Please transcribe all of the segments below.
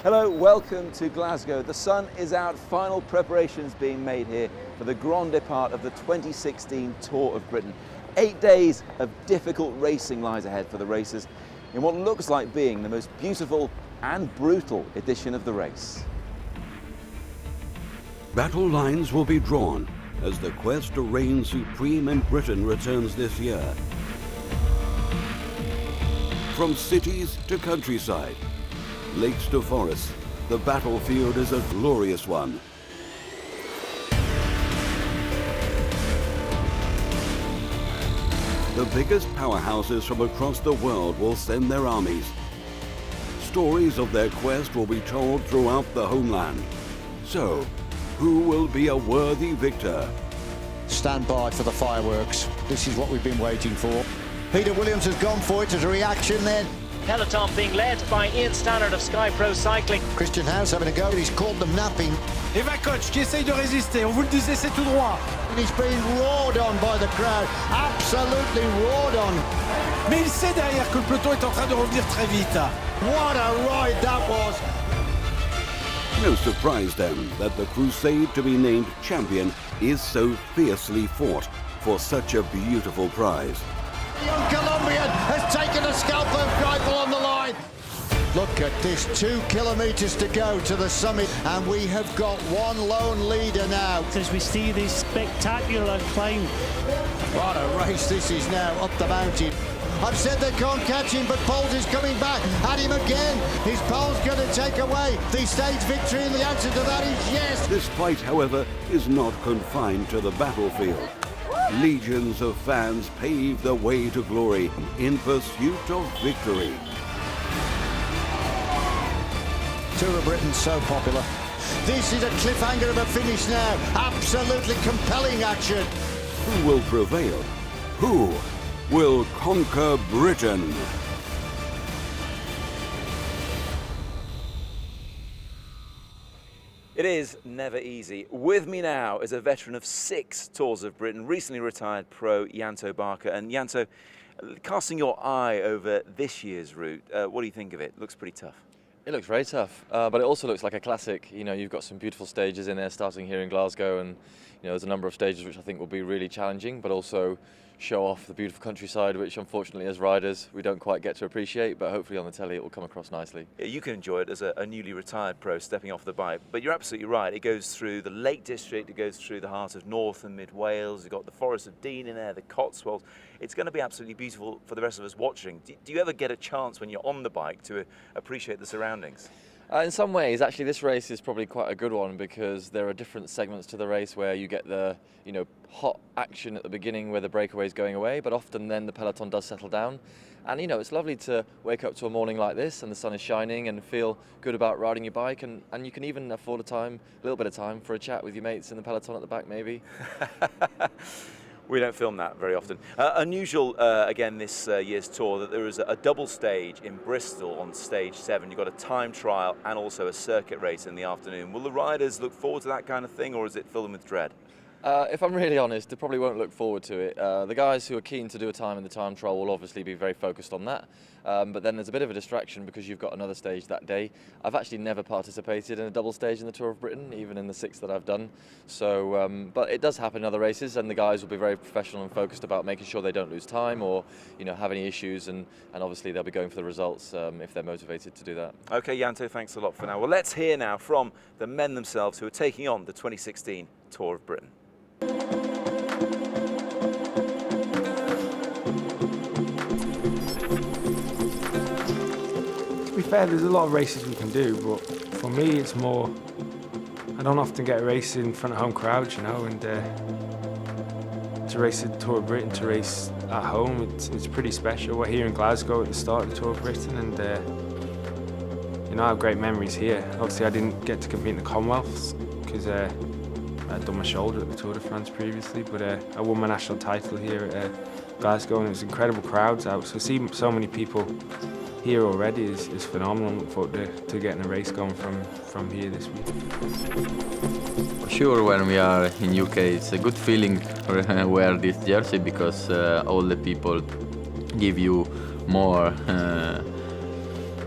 Hello, welcome to Glasgow. The sun is out, final preparations being made here for the grand départ of the 2016 Tour of Britain. 8 days of difficult racing lies ahead for the racers in what looks like being the most beautiful and brutal edition of the race. Battle lines will be drawn as the quest to reign supreme in Britain returns this year. From cities to countryside, lakes to forests, the battlefield is a glorious one. The biggest powerhouses from across the world will send their armies. Stories of their quest will be told throughout the homeland. So, who will be a worthy victor? Stand by for the fireworks. This is what we've been waiting for. Peter Williams has gone for it as a reaction then. Peloton being led by Ian Stannard of Sky Pro Cycling. Christian House having a go, he's caught them napping. Eva Koch qui essaye de résister, on vous le disait, c'est tout droit. And he's being roared on by the crowd, absolutely roared on. Mais il sait derrière que le peloton est en train de revenir très vite. What a ride that was! No surprise then that the crusade to be named champion is so fiercely fought for such a beautiful prize. The young Colombian has taken a scalper rifle on the line. Look at this, 2 kilometres to go to the summit, and we have got one lone leader now. As we see this spectacular climb. What a race this is now, up the mountain. I've said they can't catch him, but Poles is coming back at him again. Is Poles going to take away the stage victory? And the answer to that is yes. This fight, however, is not confined to the battlefield. Legions of fans pave the way to glory in pursuit of victory. Tour of Britain so popular. This is a cliffhanger of a finish now. Absolutely compelling action. Who will prevail? Who will conquer Britain? It is never easy. With me now is a veteran of 6 Tours of Britain, recently retired pro Janto Barker. And Janto, casting your eye over this year's route, what do you think of it? Looks pretty tough. It looks very tough, but it also looks like a classic. You know, you've got some beautiful stages in there starting here in Glasgow, and you know, there's a number of stages which I think will be really challenging, but also show off the beautiful countryside, which unfortunately as riders we don't quite get to appreciate, but hopefully on the telly it will come across nicely. Yeah, you can enjoy it as a newly retired pro stepping off the bike, but you're absolutely right. It goes through the Lake District, it goes through the heart of North and Mid Wales, you've got the Forest of Dean in there, the Cotswolds. It's going to be absolutely beautiful for the rest of us watching. Do you ever get a chance when you're on the bike to appreciate the surroundings? In some ways, actually, this race is probably quite a good one because there are different segments to the race where you get the, you know, hot action at the beginning where the breakaway is going away, but often then the peloton does settle down. And, you know, it's lovely to wake up to a morning like this and the sun is shining and feel good about riding your bike, and you can even afford a little bit of time for a chat with your mates in the peloton at the back, maybe. We don't film that very often. Unusual, again, this year's tour, that there is a double stage in Bristol on stage 7. You've got a time trial and also a circuit race in the afternoon. Will the riders look forward to that kind of thing, or is it fill them with dread? If I'm really honest, they probably won't look forward to it. The guys who are keen to do a time in the time trial will obviously be very focused on that. But then there's a bit of a distraction because you've got another stage that day. I've actually never participated in a double stage in the Tour of Britain, even in the 6 that I've done. So, but it does happen in other races, and the guys will be very professional and focused about making sure they don't lose time or, you know, have any issues. And obviously they'll be going for the results if they're motivated to do that. Okay, Janto, thanks a lot for now. Well, let's hear now from the men themselves who are taking on the 2016 Tour of Britain. To be fair, there's a lot of races we can do, but for me it's more, I don't often get a race in front of home crowds, you know, and to race the Tour of Britain, to race at home, it's pretty special. We're here in Glasgow at the start of the Tour of Britain, and you know, I have great memories here. Obviously I didn't get to compete in the Commonwealths because I'd done my shoulder at the Tour de France previously, but I won my national title here at Glasgow, and it was incredible crowds out. So see so many people here already is phenomenal. I look forward to getting a race going from here this week. Sure, when we are in UK, it's a good feeling to wear this jersey because all the people give you more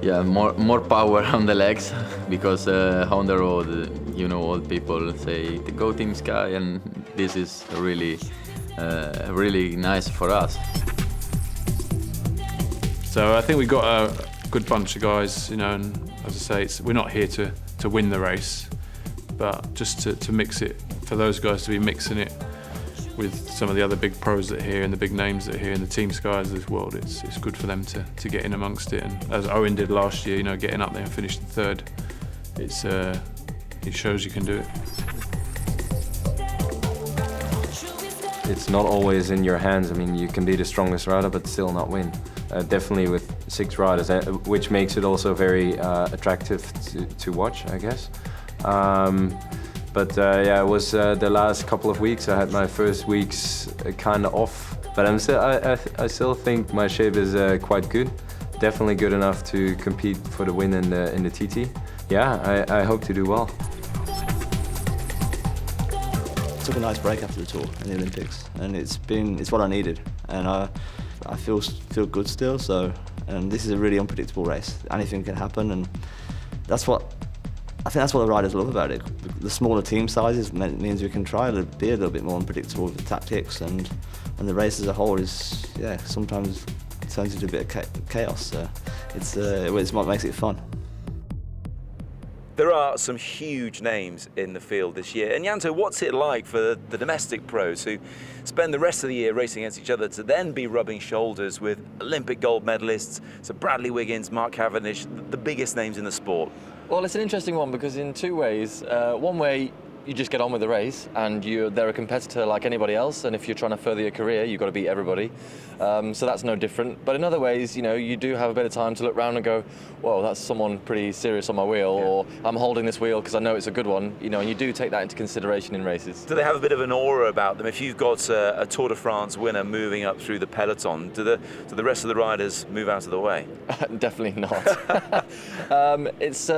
Yeah, more power on the legs because on the road, you know, all people say go Team Sky, and this is really nice for us. So I think we've got a good bunch of guys, you know, and as I say, we're not here to win the race, but just to mix it, for those guys to be mixing it with some of the other big pros that are here and the big names that are here and the Team Skies of this world. It's good for them to get in amongst it, and as Owen did last year, you know, getting up there and finishing third, it shows you can do it. It's not always in your hands. I mean, you can be the strongest rider but still not win. Definitely with 6 riders, which makes it also very attractive to watch, I guess. But yeah, it was the last couple of weeks. I had my first weeks kind of off, but I still think my shape is quite good. Definitely good enough to compete for the win in the TT. Yeah, I hope to do well. Took a nice break after the tour in the Olympics, and it's what I needed, and I feel good still. So, and this is a really unpredictable race. Anything can happen, and I think that's what the riders love about it. The smaller team sizes means we can try to be a little bit more unpredictable with the tactics, and the race as a whole is, yeah, sometimes turns into a bit of chaos. So it's what makes it fun. There are some huge names in the field this year. And Janto, what's it like for the domestic pros who spend the rest of the year racing against each other to then be rubbing shoulders with Olympic gold medalists, so Bradley Wiggins, Mark Cavendish, the biggest names in the sport? Well, it's an interesting one because in two ways. One way, you just get on with the race and they're a competitor like anybody else, and if you're trying to further your career, you've got to beat everybody. So that's no different. But in other ways, you know, you do have a bit of time to look around and go, whoa, that's someone pretty serious on my wheel, yeah. Or I'm holding this wheel because I know it's a good one, you know, and you do take that into consideration in races. Do they have a bit of an aura about them? If you've got a Tour de France winner moving up through the peloton, do the rest of the riders move out of the way? Definitely not. It's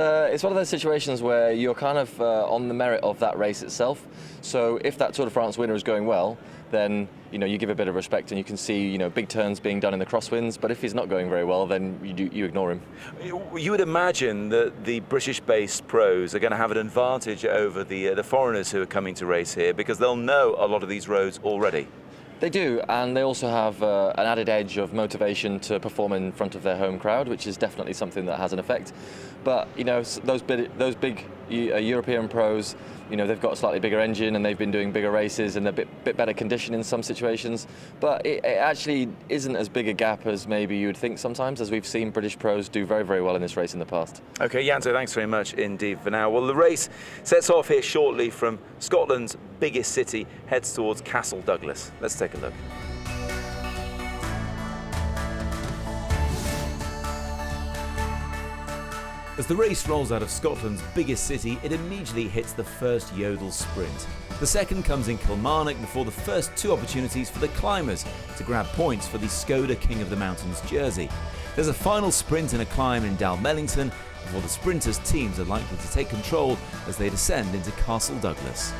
one of those situations where you're kind of on the merit of that race itself. So if that Tour de France winner is going well, then you know you give a bit of respect and you can see, you know, big turns being done in the crosswinds. But if he's not going very well, then you ignore him. You would imagine that the British-based pros are going to have an advantage over the foreigners who are coming to race here because they'll know a lot of these roads already. They do, and they also have an added edge of motivation to perform in front of their home crowd, which is definitely something that has an effect. But you know, those big European pros, you know, they've got a slightly bigger engine and they've been doing bigger races and a bit better condition in some situations. But it actually isn't as big a gap as maybe you would think sometimes, as we've seen British pros do very, very well in this race in the past. Okay, Janto, thanks very much indeed for now. Well, the race sets off here shortly from Scotland's biggest city, heads towards Castle Douglas. Let's take a look. As the race rolls out of Scotland's biggest city, it immediately hits the first Yodel sprint. The second comes in Kilmarnock before the first two opportunities for the climbers to grab points for the Skoda King of the Mountains jersey. There's a final sprint and a climb in Dalmellington before the sprinters' teams are likely to take control as they descend into Castle Douglas.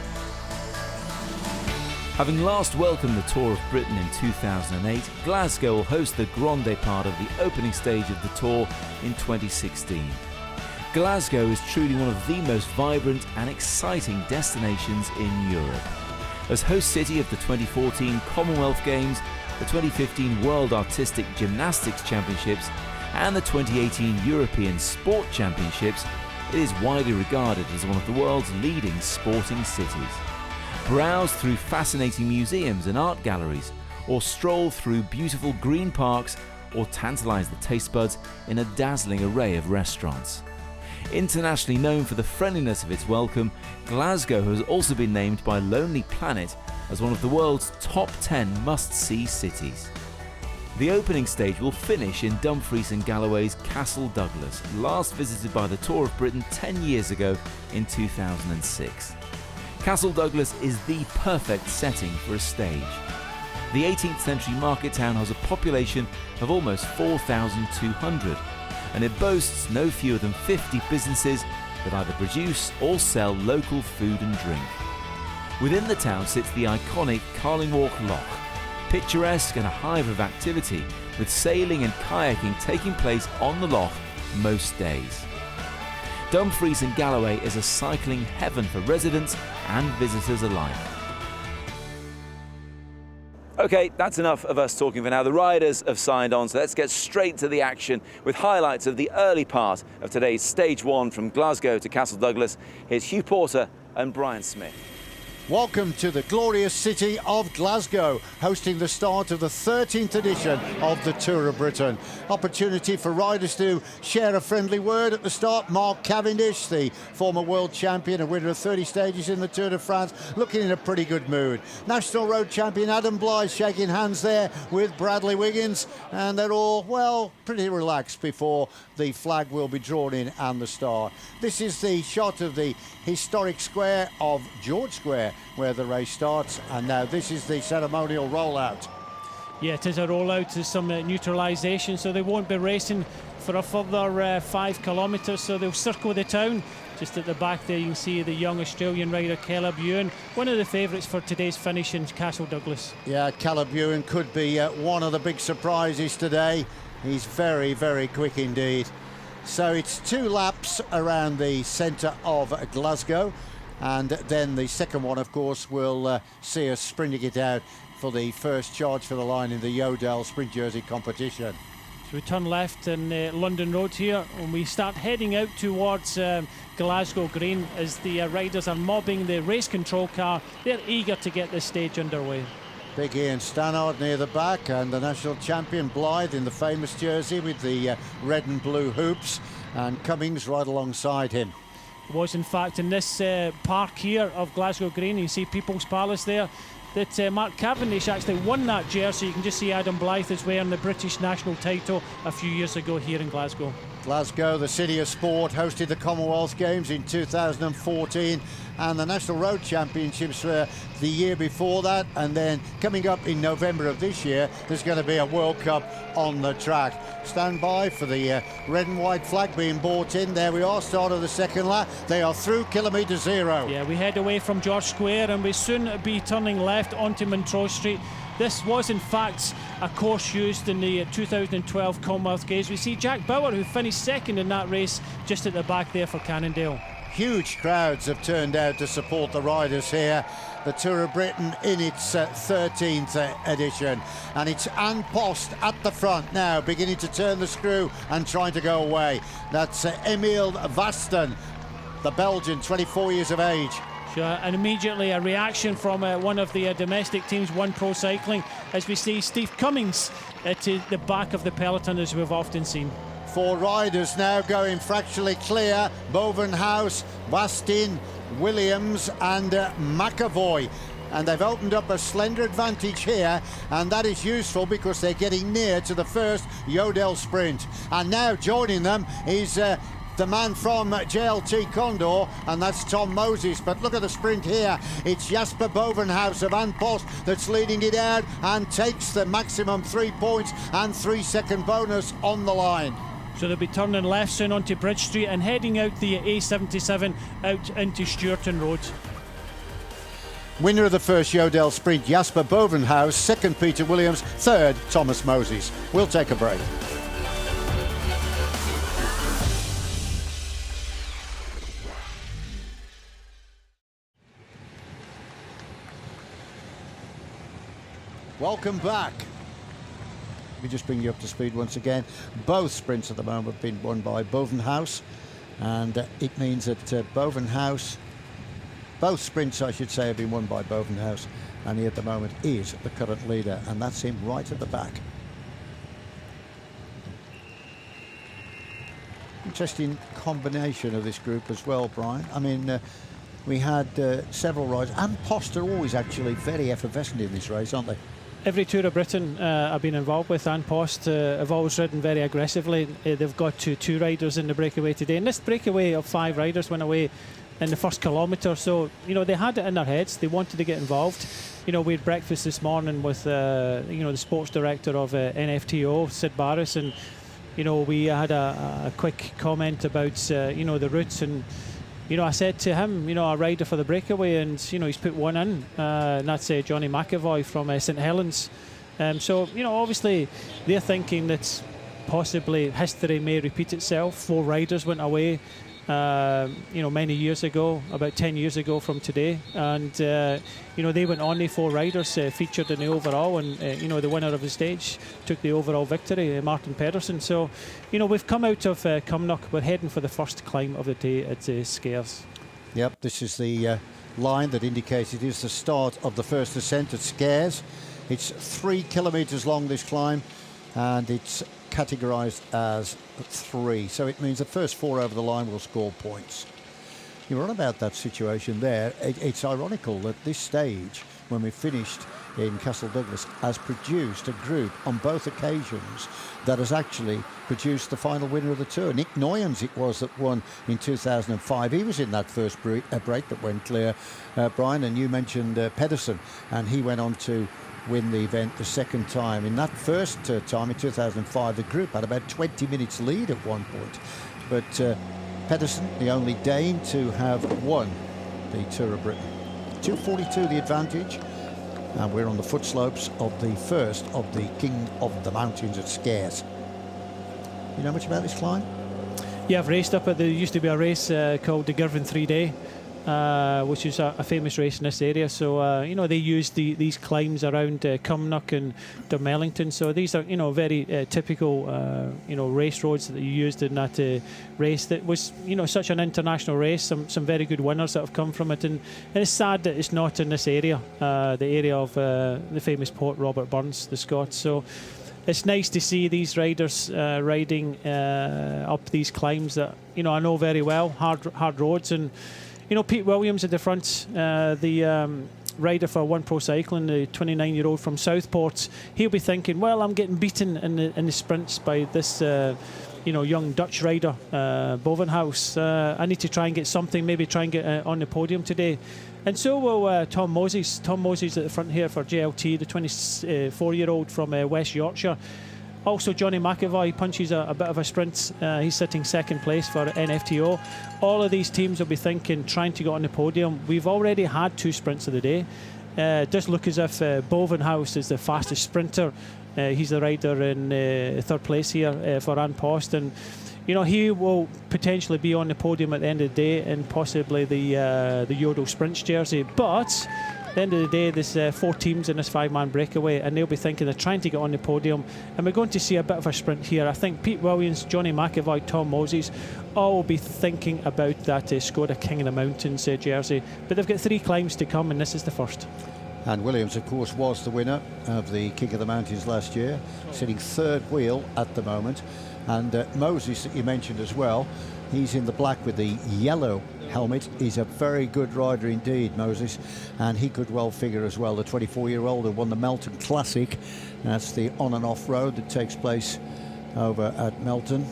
Having last welcomed the Tour of Britain in 2008, Glasgow will host the Grand Départ of the opening stage of the Tour in 2016. Glasgow is truly one of the most vibrant and exciting destinations in Europe. As host city of the 2014 Commonwealth Games, the 2015 World Artistic Gymnastics Championships and the 2018 European Sport Championships, it is widely regarded as one of the world's leading sporting cities. Browse through fascinating museums and art galleries, or stroll through beautiful green parks, or tantalise the taste buds in a dazzling array of restaurants. Internationally known for the friendliness of its welcome, Glasgow has also been named by Lonely Planet as one of the world's top 10 must-see cities. The opening stage will finish in Dumfries and Galloway's Castle Douglas, last visited by the Tour of Britain 10 years ago in 2006. Castle Douglas is the perfect setting for a stage. The 18th century market town has a population of almost 4,200, and it boasts no fewer than 50 businesses that either produce or sell local food and drink. Within the town sits the iconic Carlingwalk Loch, picturesque and a hive of activity, with sailing and kayaking taking place on the loch most days. Dumfries and Galloway is a cycling heaven for residents and visitors alike. Okay, that's enough of us talking for now. The riders have signed on, so let's get straight to the action with highlights of the early part of today's Stage 1 from Glasgow to Castle Douglas. Here's Hugh Porter and Brian Smith. Welcome to the glorious city of Glasgow, hosting the start of the 13th edition of the Tour of Britain. Opportunity for riders to share a friendly word at the start. Mark Cavendish, the former world champion and winner of 30 stages in the Tour de France, looking in a pretty good mood. National Road champion Adam Blythe shaking hands there with Bradley Wiggins, and they're all, well, pretty relaxed before the flag will be drawn in and the start. This is the shot of the historic square of George Square, where the race starts, and now this is the ceremonial rollout. Yeah, it is a rollout to some neutralisation, so they won't be racing for a further 5 kilometres, so they'll circle the town. Just at the back there you can see the young Australian rider Caleb Ewan, one of the favourites for today's finish in Castle Douglas. Yeah, Caleb Ewan could be one of the big surprises today. He's very, very quick indeed. So it's 2 laps around the centre of Glasgow, and then the second one, of course, will see us sprinting it out for the first charge for the line in the Yodel Sprint Jersey competition. So we turn left in London Road here, and we start heading out towards Glasgow Green as the riders are mobbing the race control car. They're eager to get this stage underway. Big Ian Stannard near the back, and the national champion Blythe in the famous jersey with the red and blue hoops, and Cummings right alongside him. It was in fact in this park here of Glasgow Green, you see People's Palace there, that Mark Cavendish actually won that jersey. You can just see Adam Blythe is wearing the British national title a few years ago here in Glasgow. Glasgow, the city of sport, hosted the Commonwealth Games in 2014 and the National Road Championships the year before that, and then coming up in November of this year there's going to be a World Cup on the track. Stand by for the red and white flag being brought in. There we are, start of the second lap. They are through kilometre 0. Yeah, we head away from George Square and we soon be turning left onto Montrose Street. This was in fact a course used in the 2012 Commonwealth Games. We see Jack Bauer, who finished second in that race, just at the back there for Cannondale. Huge crowds have turned out to support the riders here. The Tour of Britain in its 13th edition, and it's Anne Post at the front now, beginning to turn the screw and trying to go away. That's Emile Vasten, the Belgian, 24 years of age. Sure, and immediately a reaction from one of the domestic teams, One Pro Cycling, as we see Steve Cummings to the back of the peloton, as we've often seen. 4 riders now going fractionally clear: Bovenhouse, Bastin, Williams and McAvoy. And they've opened up a slender advantage here, and that is useful because they're getting near to the first Yodel sprint. And now joining them is the man from JLT Condor, and that's Tom Moses. But look at the sprint here. It's Jasper Bovenhouse of Anne Post that's leading it out and takes the maximum 3 points and 3-second bonus on the line. So they'll be turning left soon onto Bridge Street and heading out the A77 out into Stewarton Road. Winner of the first Yodel sprint, Jasper Bovenhouse. Second, Peter Williams. Third, Thomas Moses. We'll take a break. Welcome back. Let me just bring you up to speed once again. Both sprints at the moment have been won by Bovenhouse, and it means that Bovenhouse, both sprints I should say, have been won by Bovenhouse, and he at the moment is the current leader, and that's him right at the back. Interesting combination of this group as well, Brian. I mean, we had several riders, and Post are always actually very effervescent in this race, aren't they? Every Tour of Britain I've been involved with, and Post have always ridden very aggressively. They've got two riders in the breakaway today, and this breakaway of 5 riders went away in the first kilometre, so you know they had it in their heads. They wanted to get involved. You know, we had breakfast this morning with you know, the sports director of NFTO, Sid Barris, and you know, we had a quick comment about you know, the routes, and you know, I said to him, you know, a rider for the breakaway, and you know, he's put one in, and that's Johnny McAvoy from St Helens. So you know, obviously they're thinking that possibly history may repeat itself. 4 riders went away, many years ago, about 10 years ago from today, and they went on. The 4 riders featured in the overall, and the winner of the stage took the overall victory, Martin Pedersen. So, we've come out of Cumnock. We're heading for the first climb of the day at Scares. Yep, this is the line that indicates it is the start of the first ascent at Scares. It's 3 kilometres long, this climb, and it's categorised as 3. So it means the first 4 over the line will score points. You're on about that situation there. It's ironical that this stage, when we finished in Castle Douglas, has produced a group on both occasions that has actually produced the final winner of the Tour. Nick Noyens it was that won in 2005. He was in that first break that went clear, Brian, and you mentioned Pedersen, and he went on to win the event the second time. In that first time in 2005, the group had about 20 minutes lead at one point, but Pedersen, the only Dane to have won the Tour of Britain. 2:42 the advantage, and we're on the foot slopes of the first of the King of the Mountains at Scares. You know much about this climb? Yeah, I've raced up it. There used to be a race called the Girvan 3-Day, which is a famous race in this area. So, they use these climbs around Cumnock and Dunmellington. So these are, very typical, race roads that you used in that race. That was, such an international race. Some very good winners that have come from it. And it's sad that it's not in this area, the area of the famous poet Robert Burns, the Scots. So it's nice to see these riders riding up these climbs that, I know very well, hard roads. And Pete Williams at the front, the rider for One Pro Cycling, the 29-year-old from Southport, he'll be thinking, well, I'm getting beaten in the sprints by this, young Dutch rider, Bovenhaus. I need to try and get something, maybe try and get on the podium today. And so will Tom Moses. Tom Moses at the front here for JLT, the 24-year-old from West Yorkshire. Also, Johnny McAvoy punches a bit of a sprint. He's sitting second place for NFTO. All of these teams will be thinking, trying to get on the podium. We've already had 2 sprints of the day. It does look as if Bovenhaus is the fastest sprinter. He's the rider in 3rd place here for An Post. And, he will potentially be on the podium at the end of the day and possibly the Yodel Sprints jersey. But at the end of the day, there's 4 teams in this 5-man breakaway, and they'll be thinking they're trying to get on the podium, and we're going to see a bit of a sprint here. I think Pete Williams, Johnny McAvoy, Tom Moses all will be thinking about that Skoda King of the Mountains jersey, but they've got 3 climbs to come, and this is the first. And Williams, of course, was the winner of the King of the Mountains last year, sitting 3rd wheel at the moment. And Moses, that you mentioned as well, he's in the black with the yellow helmet. He's a very good rider indeed, Moses, and he could well figure as well. The 24-year-old who won the Melton Classic. That's the on and off road that takes place over at Melton,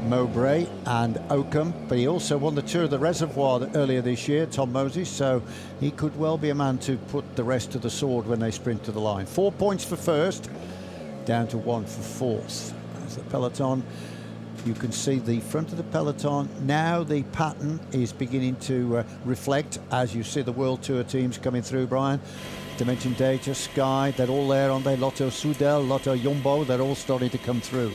Mowbray and Oakham, but he also won the Tour of the Reservoir earlier this year, Tom Moses, so he could well be a man to put the rest to the sword when they sprint to the line. 4 points for first, down to 1 for 4th. As the peloton, you can see the front of the peloton now. The pattern is beginning to reflect as you see the World Tour teams coming through, Brian. Dimension Data, Sky, they're all there, aren't they? Lotto Soudal, Lotto Jumbo, they're all starting to come through.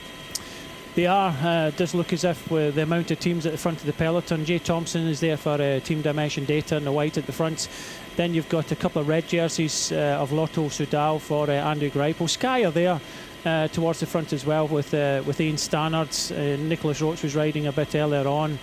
They are. It does look as if with the amount of teams at the front of the peloton. Jay Thompson is there for Team Dimension Data in the white at the front. Then you've got a couple of red jerseys of Lotto Soudal for Andrew Greipel. Sky are there towards the front as well with Ian Stannard. Nicholas Roach was riding a bit earlier on.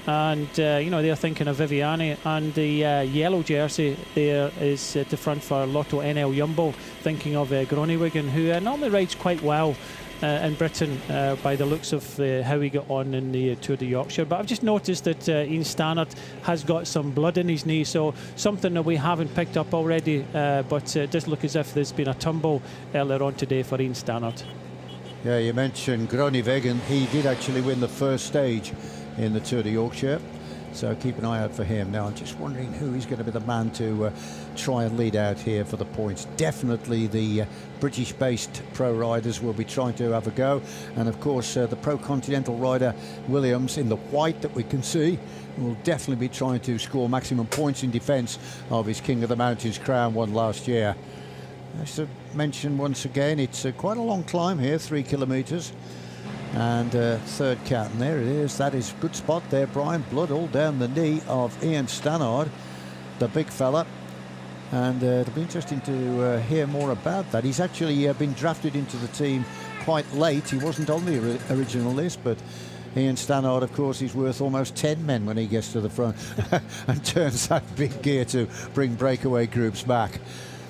And, they're thinking of Viviani. And the yellow jersey there is at the front for Lotto NL Jumbo, thinking of Groningen, who normally rides quite well in Britain by the looks of how he got on in the Tour de Yorkshire. But I've just noticed that Ian Stannard has got some blood in his knee, so something that we haven't picked up already, but it does look as if there's been a tumble earlier on today for Ian Stannard. Yeah, you mentioned Groningen. He did actually win the first stage in the Tour de Yorkshire, so keep an eye out for him. Now I'm just wondering who is going to be the man to try and lead out here for the points. Definitely the British-based pro riders will be trying to have a go, and of course the pro continental rider Williams in the white that we can see will definitely be trying to score maximum points in defence of his King of the Mountains crown won last year. I should mention once again, it's quite a long climb here, 3 kilometres. And third cat, and there it is. That is a good spot there, Brian. Blood all down the knee of Ian Stannard, the big fella. And it'll be interesting to hear more about that. He's actually been drafted into the team quite late. He wasn't on the original list, but Ian Stannard, of course, is worth almost 10 men when he gets to the front and turns that big gear to bring breakaway groups back.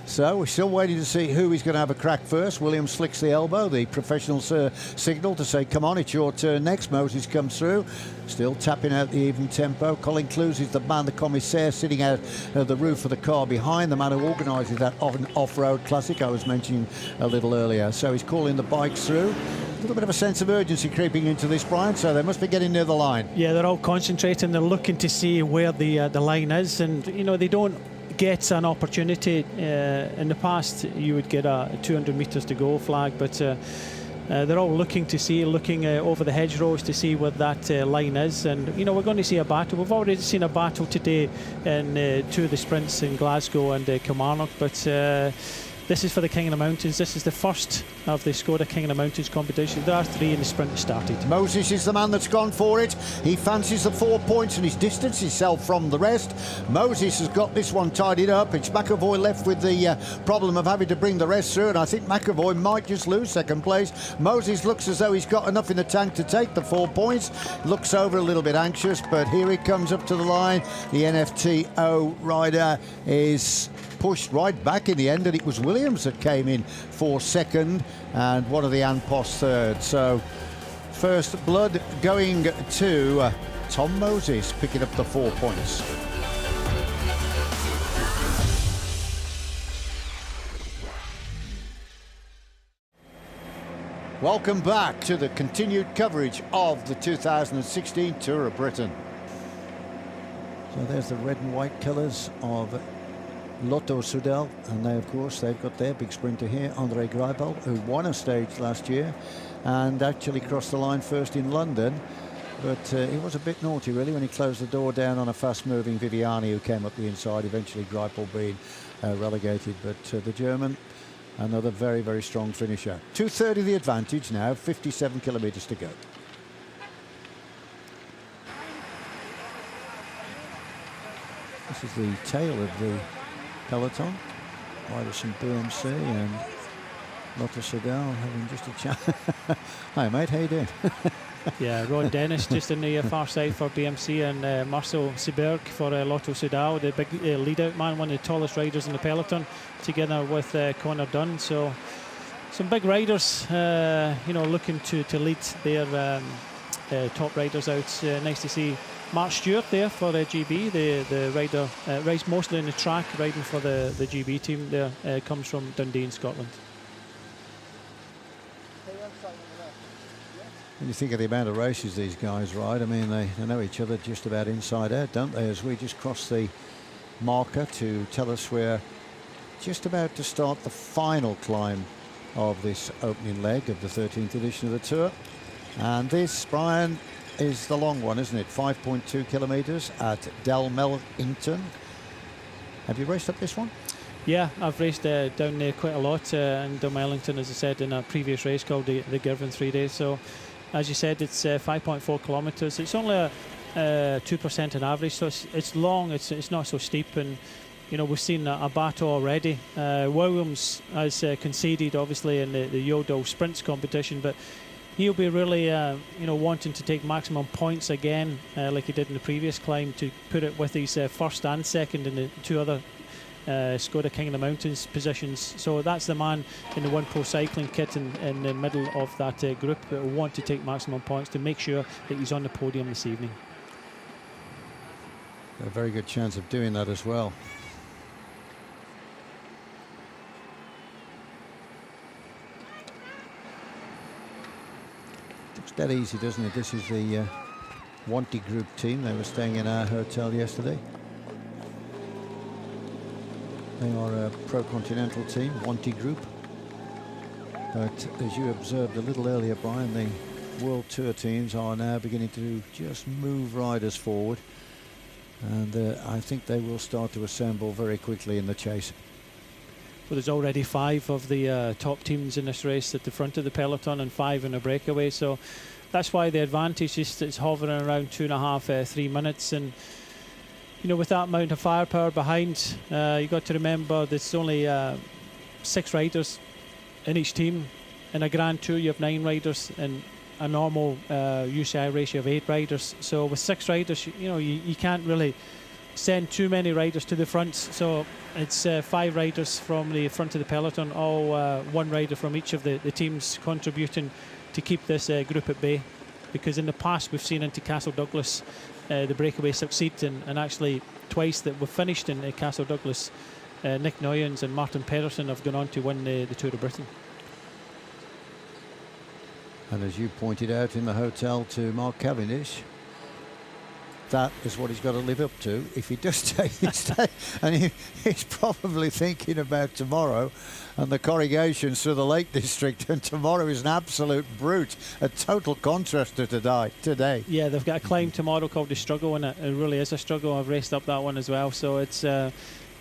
So we're still waiting to see who is going to have a crack first. Williams flicks the elbow, the professional signal to say, come on, it's your turn next. Moses comes through, still tapping out the even tempo. Colin Clues is the man, the commissaire, sitting out the roof of the car behind, the man who organises that off-road classic I was mentioning a little earlier. So he's calling the bikes through. A little bit of a sense of urgency creeping into this, Brian, so they must be getting near the line. Yeah, they're all concentrating. They're looking to see where the line is, and you know, they don't get an opportunity. In the past you would get a 200 metres to go flag, but they're all looking over the hedgerows to see where that line is. And you know, we're going to see a battle. We've already seen a battle today in two of the sprints in Glasgow and Kilmarnock, but this is for the King of the Mountains. This is the first of the Skoda King of the Mountains competition. There are 3 in the sprint that started. Moses is the man that's gone for it. He fancies the 4 points and he's distanced himself from the rest. Moses has got this one tidied up. It's McAvoy left with the problem of having to bring the rest through, and I think McAvoy might just lose second place. Moses looks as though he's got enough in the tank to take the 4 points. Looks over a little bit anxious, but here he comes up to the line. The NFTO rider is pushed right back in the end, and it was Williams that came in for second and one of the Anpos third. So first blood going to Tom Moses, picking up the 4 points. Welcome back to the continued coverage of the 2016 Tour of Britain. So there's the red and white colours of Lotto Soudal, and they, of course, they've got their big sprinter here, André Greipel, who won a stage last year and actually crossed the line first in London, but he was a bit naughty really when he closed the door down on a fast-moving Viviani who came up the inside, eventually Greipel being relegated. But the German, another very, very strong finisher. 2:30 the advantage now, 57 kilometres to go. This is the tail of the peloton. Iverson BMC and Lotto Soudal having just a chat. Hi mate, how you doing? Yeah, Ron Dennis just in the far side for BMC, and Marcel Seberg for Lotto Soudal, the big lead-out man, one of the tallest riders in the peloton, together with Connor Dunn. So some big riders, you know, looking to lead their top riders out. Nice to see Mark Stewart there for GB, the rider, rides mostly in the track, riding for the GB team there, comes from Dundee in Scotland. When you think of the amount of races these guys ride, I mean, they know each other just about inside out, don't they? As we just cross the marker to tell us we're just about to start the final climb of this opening leg of the 13th edition of the Tour. And this, Brian, is the long one, isn't it? 5.2 kilometres at Dalmelington. Have you raced up this one? Yeah, I've raced down there quite a lot in Dalmelington, as I said, in a previous race called the Girvan 3 Days. So, as you said, it's 5.4 kilometres. It's only a 2% on average, so it's long. It's not so steep, and you know, we've seen a battle already. Williams has conceded, obviously, in the Yodel Sprints competition, but he'll be really, you know, wanting to take maximum points again, like he did in the previous climb, to put it with his first and second in the 2 other Skoda King of the Mountains positions. So that's the man in the One Pro cycling kit in the middle of that group that will want to take maximum points to make sure that he's on the podium this evening. A very good chance of doing that as well. Looks dead easy, doesn't it? This is the Wanty Group team. They were staying in our hotel yesterday. They are a pro-continental team, Wanty Group. But as you observed a little earlier, Brian, the World Tour teams are now beginning to just move riders forward. And I think they will start to assemble very quickly in the chase. there's already 5 of the top teams in this race at the front of the peloton and 5 in a breakaway. So that's why the advantage is hovering around 2.5, 3 minutes. And you know, with that amount of firepower behind, you got to remember there's only 6 riders in each team. In a Grand Tour, you have 9 riders, and a normal UCI ratio of 8 riders. So with 6 riders, you know, you can't really send too many riders to the front. So it's 5 riders from the front of the peloton, all 1 rider from each of the teams contributing to keep this group at bay. Because in the past we've seen into Castle Douglas the breakaway succeed, and actually twice that we've finished in Castle Douglas, Nick Noyens and Martin Pedersen have gone on to win the Tour of Britain. And as you pointed out in the hotel to Mark Cavendish, that is what he's got to live up to if he does take his day. And he's probably thinking about tomorrow and the corrugations through the Lake District, and tomorrow is an absolute brute, a total contrast to today. Yeah, they've got a climb tomorrow called the Struggle, and it really is a struggle. I've raced up that one as well, so it's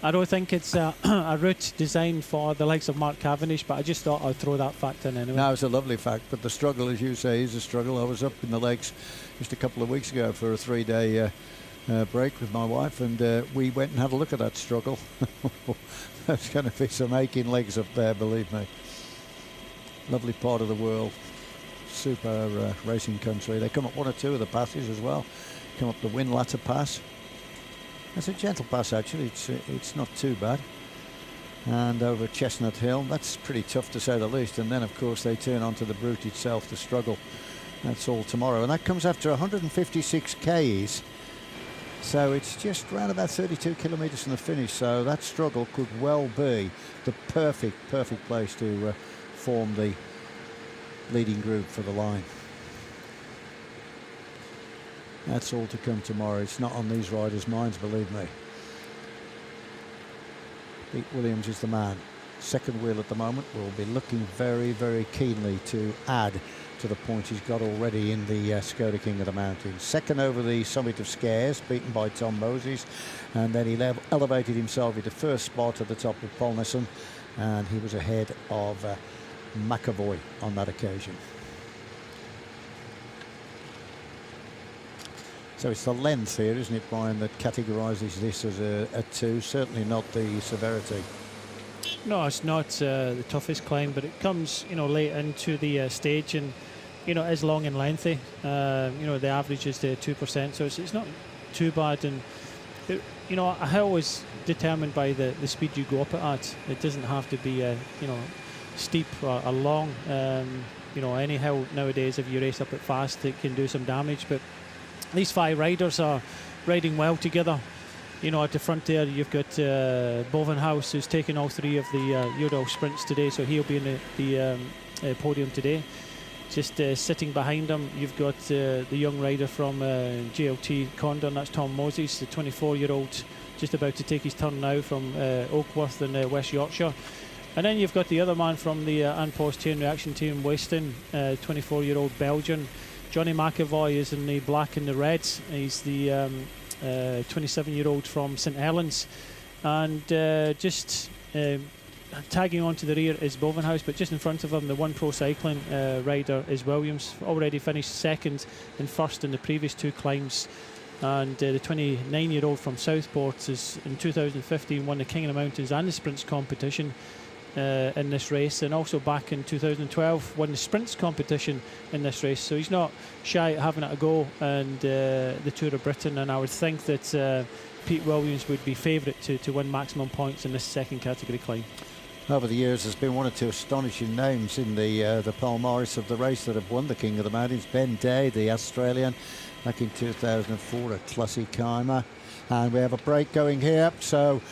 I don't think it's a route designed for the likes of Mark Cavendish, but I just thought I'd throw that fact in anyway. No, it's a lovely fact, but the struggle, as you say, is a struggle. I was up in the lakes just a couple of weeks ago for a 3-day break with my wife, and we went and had a look at that struggle. There's going to be some aching legs up there, believe me. Lovely part of the world. Super racing country. They come up 1 or 2 of the passes as well. Come up the Windlatter Pass. It's a gentle pass, actually. It's not too bad. And over Chestnut Hill, that's pretty tough to say the least. And then, of course, they turn onto the Brute itself, the Struggle. That's all tomorrow. And that comes after 156 Ks. So it's just around about 32 kilometres from the finish. So that Struggle could well be the perfect place to form the leading group for the line. That's all to come tomorrow. It's not on these riders' minds, believe me. Pete Williams is the man. Second wheel at the moment. Will be looking very, very keenly to add to the points he's got already in the Skoda King of the Mountains. Second over the summit of Scares, beaten by Tom Moses. And then he elevated himself into first spot at the top of Polnesen. And he was ahead of McAvoy on that occasion. So it's the length here, isn't it, Brian, that categorises this as a 2, certainly not the severity. No, it's not the toughest climb, but it comes, you know, late into the stage, and, you know, it is long and lengthy. You know, the average is 2%, so it's not too bad. And, you know, a hill is determined by the speed you go up it at. It doesn't have to be, you know, steep or long. You know, any hill nowadays, if you race up it fast, it can do some damage, but these 5 riders are riding well together. You know, at the front there, you've got Bovenhaus, who's taken all 3 of the Ural sprints today, so he'll be in the podium today. Just sitting behind him, you've got the young rider from JLT Condon, that's Tom Moses, the 24-year-old, just about to take his turn now from Oakworth in West Yorkshire. And then you've got the other man from the An Post Chain Reaction Team, Weston, 24-year-old Belgian. Johnny McAvoy is in the black and the reds. He's the 27-year-old from St Helens. And just tagging on to the rear is Bovenhaus, but just in front of him, the One Pro Cycling rider is Williams, already finished second and first in the previous 2 climbs. And the 29-year-old from Southport is in 2015 won the King of the Mountains and the Sprints competition in this race, and also back in 2012 won the Sprints competition in this race. So he's not shy at having it a go and the Tour of Britain, and I would think that Pete Williams would be favourite to win maximum points in this second category climb. Over the years, there's been 1 or 2 astonishing names in the Palmaris of the race that have won the King of the Mountains. Ben Day, the Australian, back in 2004 at Klassikeimer. And we have a break going here, so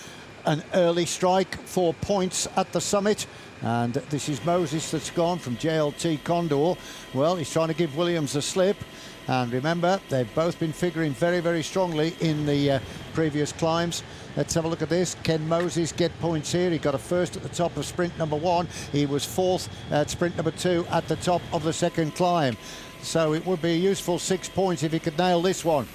an early strike for points at the summit. And this is Moses that's gone from JLT Condor. Well, he's trying to give Williams a slip. And remember, they've both been figuring very, very strongly in the previous climbs. Let's have a look at this. Can Moses get points here? He got a first at the top of sprint number 1. He was 4th at sprint number 2 at the top of the second climb. So it would be a useful 6 points if he could nail this one.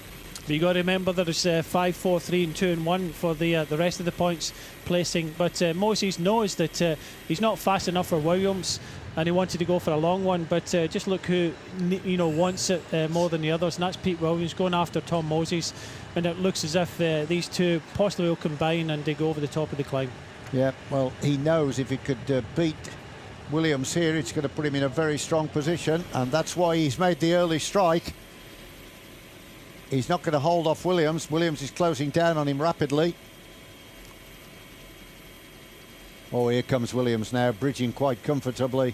But you got to remember there's 5, 4, 3 and 2 and 1 for the rest of the points placing. But Moses knows that he's not fast enough for Williams, and he wanted to go for a long one. But just look who wants it more than the others, and that's Pete Williams going after Tom Moses. And it looks as if these two possibly will combine and they go over the top of the climb. Yeah, well, he knows if he could beat Williams here, it's going to put him in a very strong position, and that's why he's made the early strike. He's not going to hold off Williams. Williams is closing down on him rapidly. Oh, here comes Williams now, bridging quite comfortably.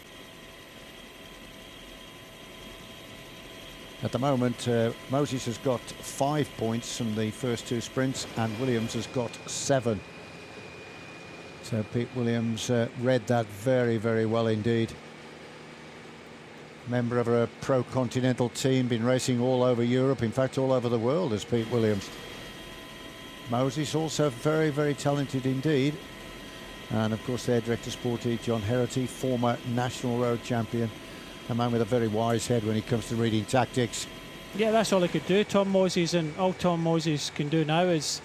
At the moment, Moses has got 5 points from the first 2 sprints, and Williams has got 7. So Pete Williams read that very, very well indeed. Member of a pro-continental team, been racing all over Europe, in fact all over the world, as Pete Williams. Moses also very, very talented indeed. And of course their director sporty, John Herity, former national road champion. A man with a very wise head when it comes to reading tactics. Yeah, that's all he could do, Tom Moses, and all Tom Moses can do now is,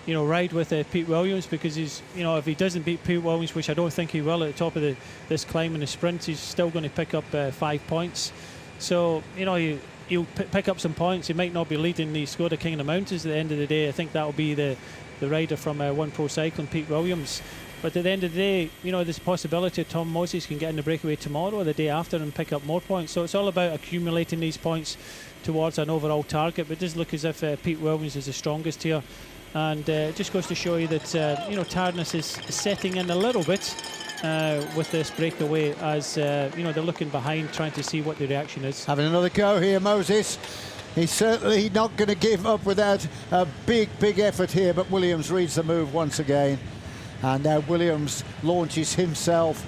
ride with Pete Williams, because he's, if he doesn't beat Pete Williams, which I don't think he will at the top of this climb in the sprint, he's still going to pick up 5 points. So, he'll pick up some points. He might not be leading the Skoda King of the Mountains at the end of the day. I think that'll be the rider from One Pro Cycling, Pete Williams. But at the end of the day, there's a possibility Tom Moses can get in the breakaway tomorrow or the day after and pick up more points. So it's all about accumulating these points towards an overall target. But it does look as if Pete Williams is the strongest here. And it just goes to show you that, tiredness is setting in a little bit with this breakaway as, they're looking behind, trying to see what the reaction is. Having another go here, Moses. He's certainly not going to give up without a big, big effort here, but Williams reads the move once again. And now Williams launches himself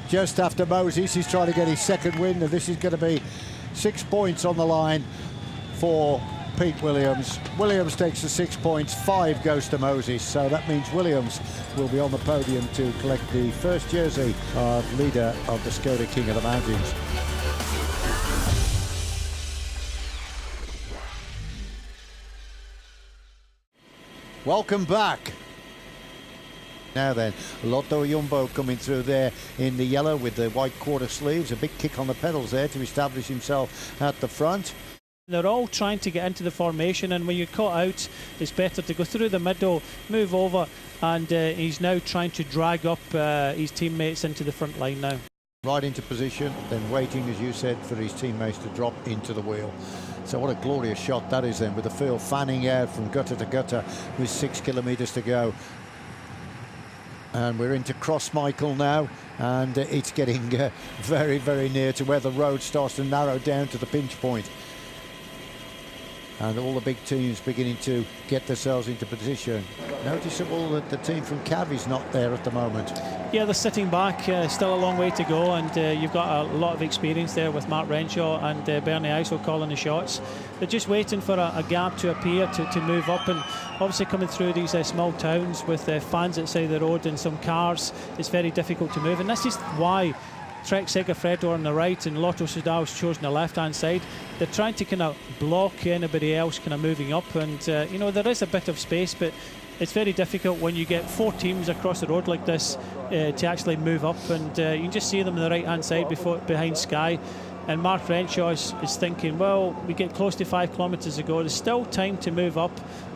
just after Moses. He's trying to get his second win, and this is going to be 6 points on the line for Pete Williams. Williams takes the 6 points, 5 goes to Moses, so that means Williams will be on the podium to collect the first jersey of leader of the Skoda King of the Mountains. Welcome back. Now then, Lotto Jumbo coming through there in the yellow with the white quarter sleeves. A big kick on the pedals there to establish himself at the front. They're all trying to get into the formation, and when you're caught out, it's better to go through the middle, move over, and he's now trying to drag up his teammates into the front line now. Right into position, then waiting, as you said, for his teammates to drop into the wheel. So what a glorious shot that is then, with the field fanning out from gutter to gutter with 6 kilometres to go. And we're into Cross Michael now, and it's getting very, very near to where the road starts to narrow down to the pinch point. And all the big teams beginning to get themselves into position. Noticeable that the team from Cav is not there at the moment. Yeah, they're sitting back, still a long way to go, and you've got a lot of experience there with Mark Renshaw and Bernie Eisel calling the shots. They're just waiting for a gap to appear to move up, and obviously coming through these small towns with fans outside the road and some cars, it's very difficult to move, and this is why Trek Segafredo on the right and Lotto Soudal's chosen the left-hand side. They're trying to kind of block anybody else kind of moving up, and there is a bit of space, but it's very difficult when you get 4 teams across the road like this to actually move up, and you can just see them on the right-hand side behind Sky. And Mark Renshaw is thinking, well, we get close to 5 kilometres to go. There's still time to move up.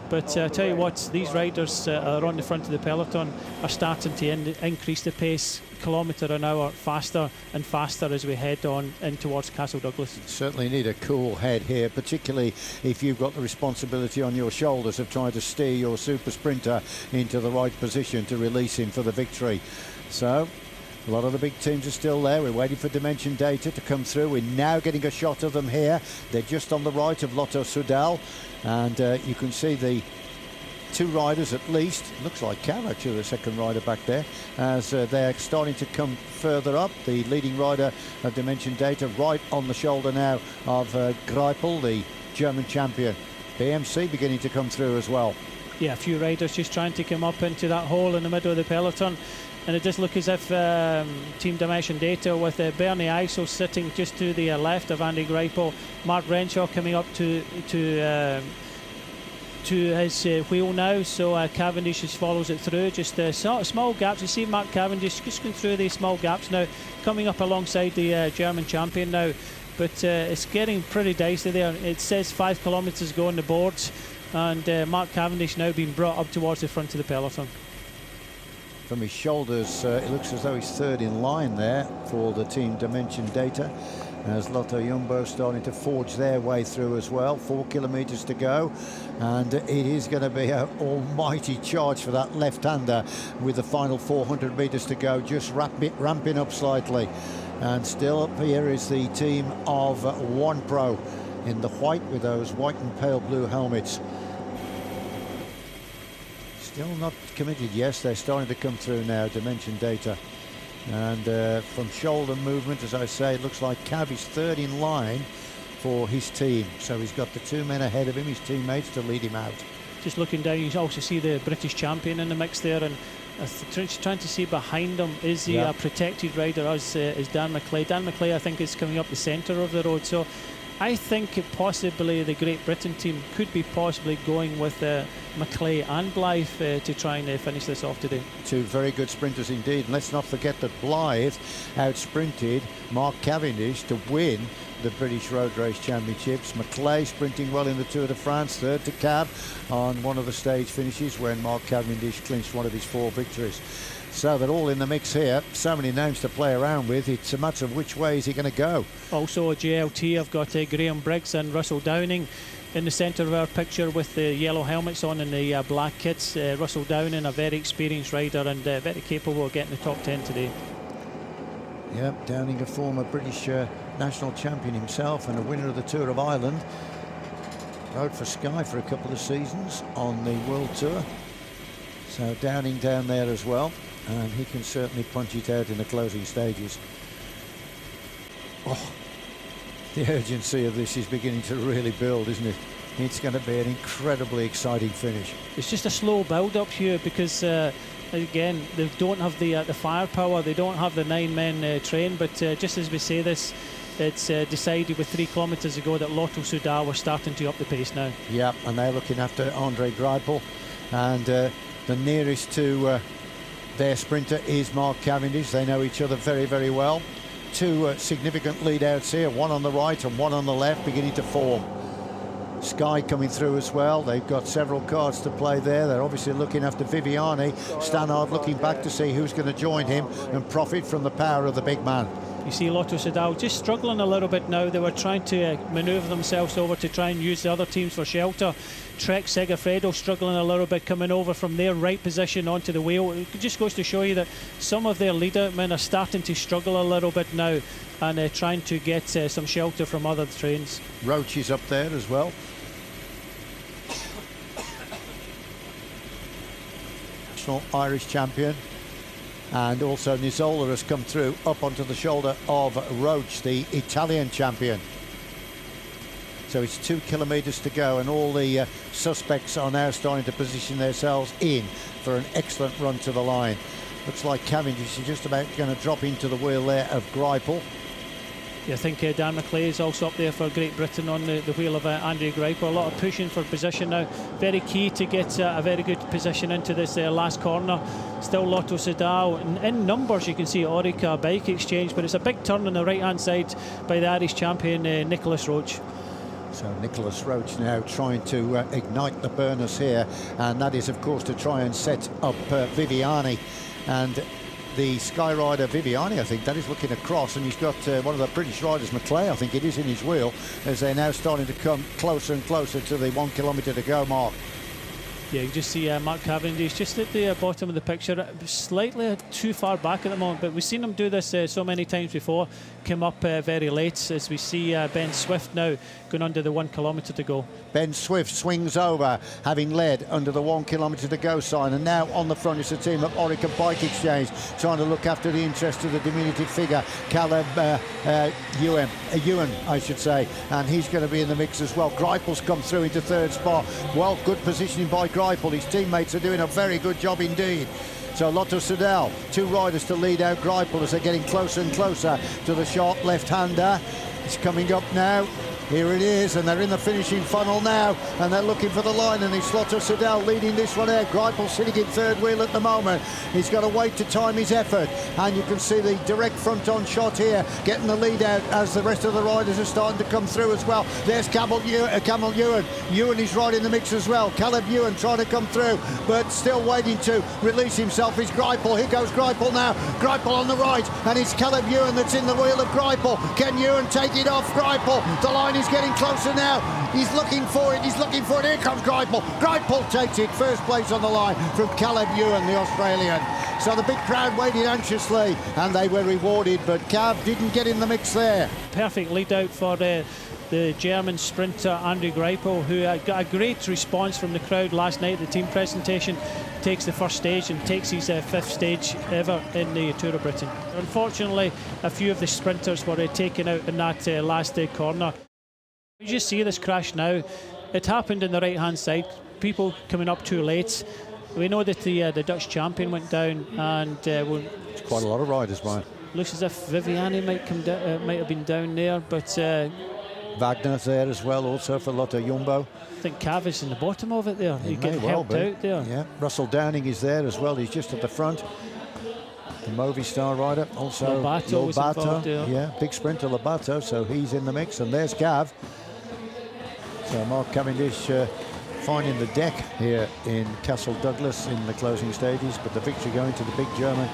But I tell you what, these riders are on the front of the peloton are starting to increase the pace, kilometre an hour, faster and faster as we head on in towards Castle Douglas. Certainly need a cool head here, particularly if you've got the responsibility on your shoulders of trying to steer your super sprinter into the right position to release him for the victory. So a lot of the big teams are still there. We're waiting for Dimension Data to come through. We're now getting a shot of them here. They're just on the right of Lotto Soudal, and you can see the 2 riders at least. Looks like Cav actually, the second rider back there, as they're starting to come further up. The leading rider of Dimension Data right on the shoulder now of Greipel, the German champion. BMC beginning to come through as well. Yeah, a few riders just trying to come up into that hole in the middle of the peloton. And it does look as if Team Dimension Data with Bernie Eisel sitting just to the left of Andy Greipel, Mark Renshaw coming up to to his wheel now, so Cavendish just follows it through, just small gaps. You see Mark Cavendish just going through these small gaps now, coming up alongside the German champion now, but it's getting pretty dicey there. It says 5 kilometres go on the boards, and Mark Cavendish now being brought up towards the front of the peloton. From his shoulders, it looks as though he's third in line there for the team Dimension Data, as Lotto Jumbo starting to forge their way through as well. 4 kilometres to go, and it is going to be an almighty charge for that left-hander with the final 400 metres to go, just ramping up slightly. And still up here is the team of One Pro in the white with those white and pale blue helmets. Still not committed, yes, they're starting to come through now, Dimension Data. And from shoulder movement, as I say, it looks like Cav is third in line for his team. So he's got the 2 men ahead of him, his teammates, to lead him out. Just looking down, you also see the British champion in the mix there, and trying to see behind him is the protected rider, as is Dan McClay. Dan McClay, I think, is coming up the centre of the road. So I think possibly the Great Britain team could be possibly going with McClay and Blythe to try and finish this off today. Two very good sprinters indeed. And let's not forget that Blythe out-sprinted Mark Cavendish to win the British Road Race Championships. McClay sprinting well in the Tour de France, third to Cav on one of the stage finishes when Mark Cavendish clinched one of his 4 victories. So they're all in the mix here. So many names to play around with. It's a matter of which way is he going to go. Also a JLT, I've got Graham Briggs and Russell Downing in the centre of our picture with the yellow helmets on and the black kits. Russell Downing, a very experienced rider and very capable of getting the top 10 today. Yep, Downing, a former British national champion himself and a winner of the Tour of Ireland. Rode for Sky for a couple of seasons on the World Tour. So Downing down there as well, and he can certainly punch it out in the closing stages. Oh, the urgency of this is beginning to really build, isn't it? It's going to be an incredibly exciting finish. It's just a slow build-up here because again, they don't have the firepower, they don't have the 9-men train, but just as we say this, it's decided with 3 kilometres to go that Lotto Soudal were starting to up the pace now. Yeah, and they're looking after Andre Greipel, and the nearest to their sprinter is Mark Cavendish. They know each other very, very well. 2 significant lead-outs here, one on the right and one on the left, beginning to form. Sky coming through as well. They've got several cards to play there. They're obviously looking after Viviani. Stannard looking back to see who's going to join him and profit from the power of the big man. You see Lotto Soudal just struggling a little bit now. They were trying to manoeuvre themselves over to try and use the other teams for shelter. Trek Segafredo struggling a little bit, coming over from their right position onto the wheel. It just goes to show you that some of their leader men are starting to struggle a little bit now and trying to get some shelter from other trains. Roach is up there as well. National Irish champion. And also Nizola has come through up onto the shoulder of Roach, the Italian champion. So it's 2 kilometres to go, and all the suspects are now starting to position themselves in for an excellent run to the line. Looks like Cavendish is just about going to drop into the wheel there of Greipel. Yeah, I think Dan McClay is also up there for Great Britain on the wheel of Andre Greipel. A lot of pushing for position now. Very key to get a very good position into this last corner. Still Lotto Soudal. In numbers, you can see Orica Bike Exchange, but it's a big turn on the right-hand side by the Irish champion, Nicholas Roach. So Nicholas Roach now trying to ignite the burners here, and that is, of course, to try and set up Viviani. And the Sky rider Viviani, I think, that is looking across, and he's got one of the British riders, McClay, I think it is, in his wheel, as they're now starting to come closer and closer to the 1 kilometre to go mark. Yeah, you just see Mark Cavendish just at the bottom of the picture, slightly too far back at the moment, but we've seen him do this so many times before, come up very late, as we see Ben Swift now going under the 1 kilometre to go. Ben Swift swings over, having led under the 1 kilometre to go sign, and now on the front is the team of Orica Bike Exchange, trying to look after the interest of the diminutive figure, Caleb Ewan, I should say, and he's going to be in the mix as well. Greipel's come through into third spot. Well, good positioning by Greipel. His teammates are doing a very good job indeed. So Lotto Soudal, 2 riders to lead out Greipel as they're getting closer and closer to the sharp left-hander. He's coming up now. Here it is, and they're in the finishing funnel now, and they're looking for the line, and it's Lotto Soudal leading this one out. Greipel sitting in third wheel at the moment. He's got to wait to time his effort, and you can see the direct front-on shot here, getting the lead out as the rest of the riders are starting to come through as well. There's Camel Ewan. Ewan is right in the mix as well. Caleb Ewan trying to come through, but still waiting to release himself is Greipel. Here goes Greipel now. Greipel on the right, and it's Caleb Ewan that's in the wheel of Greipel. Can Ewan take it off Greipel? The line is getting closer now. He's looking for it. Here comes Greipel. Greipel takes it. First place on the line from Caleb Ewan, the Australian. So the big crowd waited anxiously, and they were rewarded, but Cav didn't get in the mix there. Perfect lead out for the German sprinter André Greipel, who got a great response from the crowd last night at the team presentation. Takes the first stage and takes his fifth stage ever in the Tour of Britain. Unfortunately, a few of the sprinters were taken out in that last corner. You just see this crash now. It happened in the right-hand side. People coming up too late. We know that the Dutch champion went down, and it's quite a lot of riders, Brian. Looks as if Viviani might have been down there, but Wagner's there as well, also for Lotto Jumbo. I think Cav is in the bottom of it there. He's getting helped out there. Yeah, Russell Downing is there as well. He's just at the front. The Movistar rider, also Lobato was involved there. Yeah, big sprinter Lobato, so he's in the mix. And there's Cav. So Mark Cavendish finding the deck here in Castle Douglas in the closing stages, but the victory going to the big German,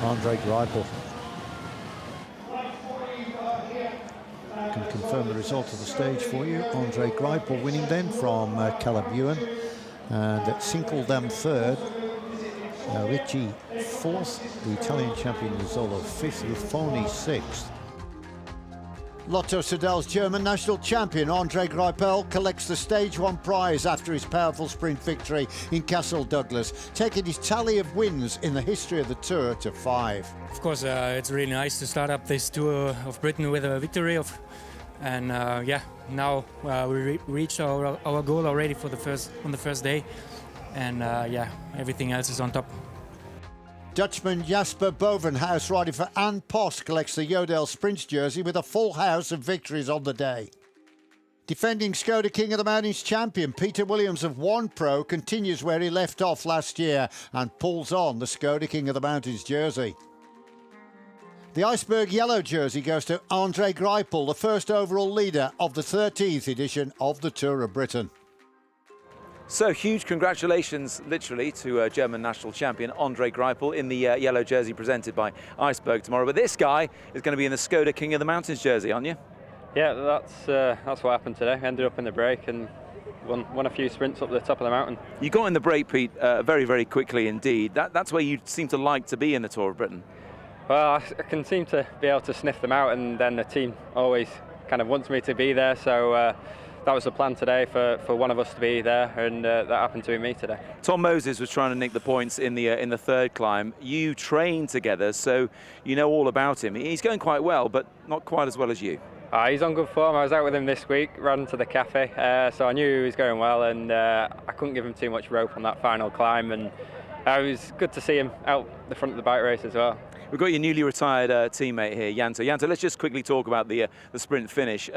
André Greipel. Can confirm the result of the stage for you. André Greipel winning then from Caleb Ewan, and Sinkeldam third, Ricci fourth, the Italian champion Zola fifth, Ruffoni sixth. Lotto Soudal's German national champion André Greipel collects the Stage 1 prize after his powerful sprint victory in Castle Douglas, taking his tally of wins in the history of the Tour to 5. Of course, it's really nice to start up this Tour of Britain with a victory. And now we reached our goal already on the first day, and everything else is on top. Dutchman Jasper Bovenhuis, riding for Ann Post, collects the Yodel Sprints jersey with a full house of victories on the day. Defending Skoda King of the Mountains champion Peter Williams of One Pro continues where he left off last year and pulls on the Skoda King of the Mountains jersey. The Iceberg Yellow jersey goes to André Greipel, the first overall leader of the 13th edition of the Tour of Britain. So huge congratulations, literally, to German national champion André Greipel in the yellow jersey presented by Iceberg tomorrow. But this guy is going to be in the Skoda King of the Mountains jersey, aren't you? Yeah, that's what happened today. Ended up in the break and won a few sprints up the top of the mountain. You got in the break, Pete, very, very quickly indeed. That's where you seem to like to be in the Tour of Britain. Well, I can seem to be able to sniff them out, and then the team always kind of wants me to be there. So that was the plan today for one of us to be there, and that happened to be me today. Tom Moses was trying to nick the points in the third climb. You trained together, so you know all about him. He's going quite well, but not quite as well as you. He's on good form. I was out with him this week, ran to the cafe, so I knew he was going well, and I couldn't give him too much rope on that final climb, and it was good to see him out the front of the bike race as well. We've got your newly retired teammate here, Janto. Janto, let's just quickly talk about the sprint finish.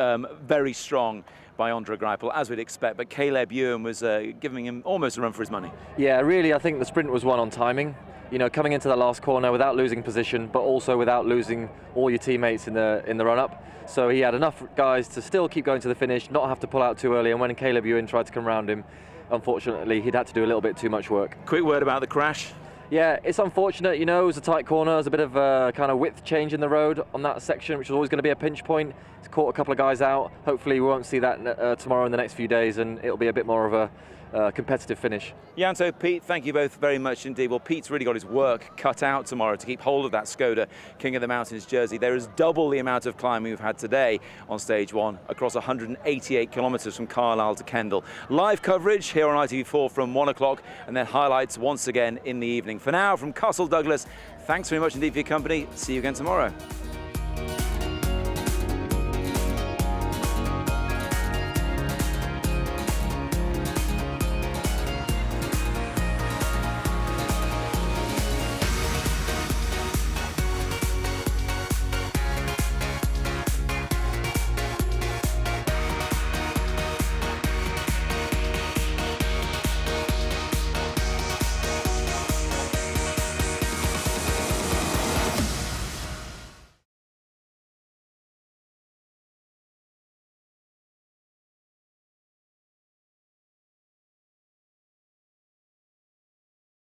Very strong by André Greipel, as we'd expect, but Caleb Ewan was giving him almost a run for his money. Yeah, really, I think the sprint was won on timing. You know, coming into the last corner without losing position, but also without losing all your teammates in the run-up. So he had enough guys to still keep going to the finish, not have to pull out too early, and when Caleb Ewan tried to come around him, unfortunately, he'd had to do a little bit too much work. Quick word about the crash. Yeah, it's unfortunate, you know, it was a tight corner, there's a bit of a kind of width change in the road on that section, which was always going to be a pinch point. It's caught a couple of guys out. Hopefully we won't see that tomorrow in the next few days, and it'll be a bit more of a competitive finish. Janto, Pete, thank you both very much indeed. Well, Pete's really got his work cut out tomorrow to keep hold of that Skoda King of the Mountains jersey. There is double the amount of climbing we've had today on Stage 1 across 188 kilometres from Carlisle to Kendal. Live coverage here on ITV4 from 1 o'clock, and then highlights once again in the evening. For now, from Castle Douglas, thanks very much indeed for your company. See you again tomorrow.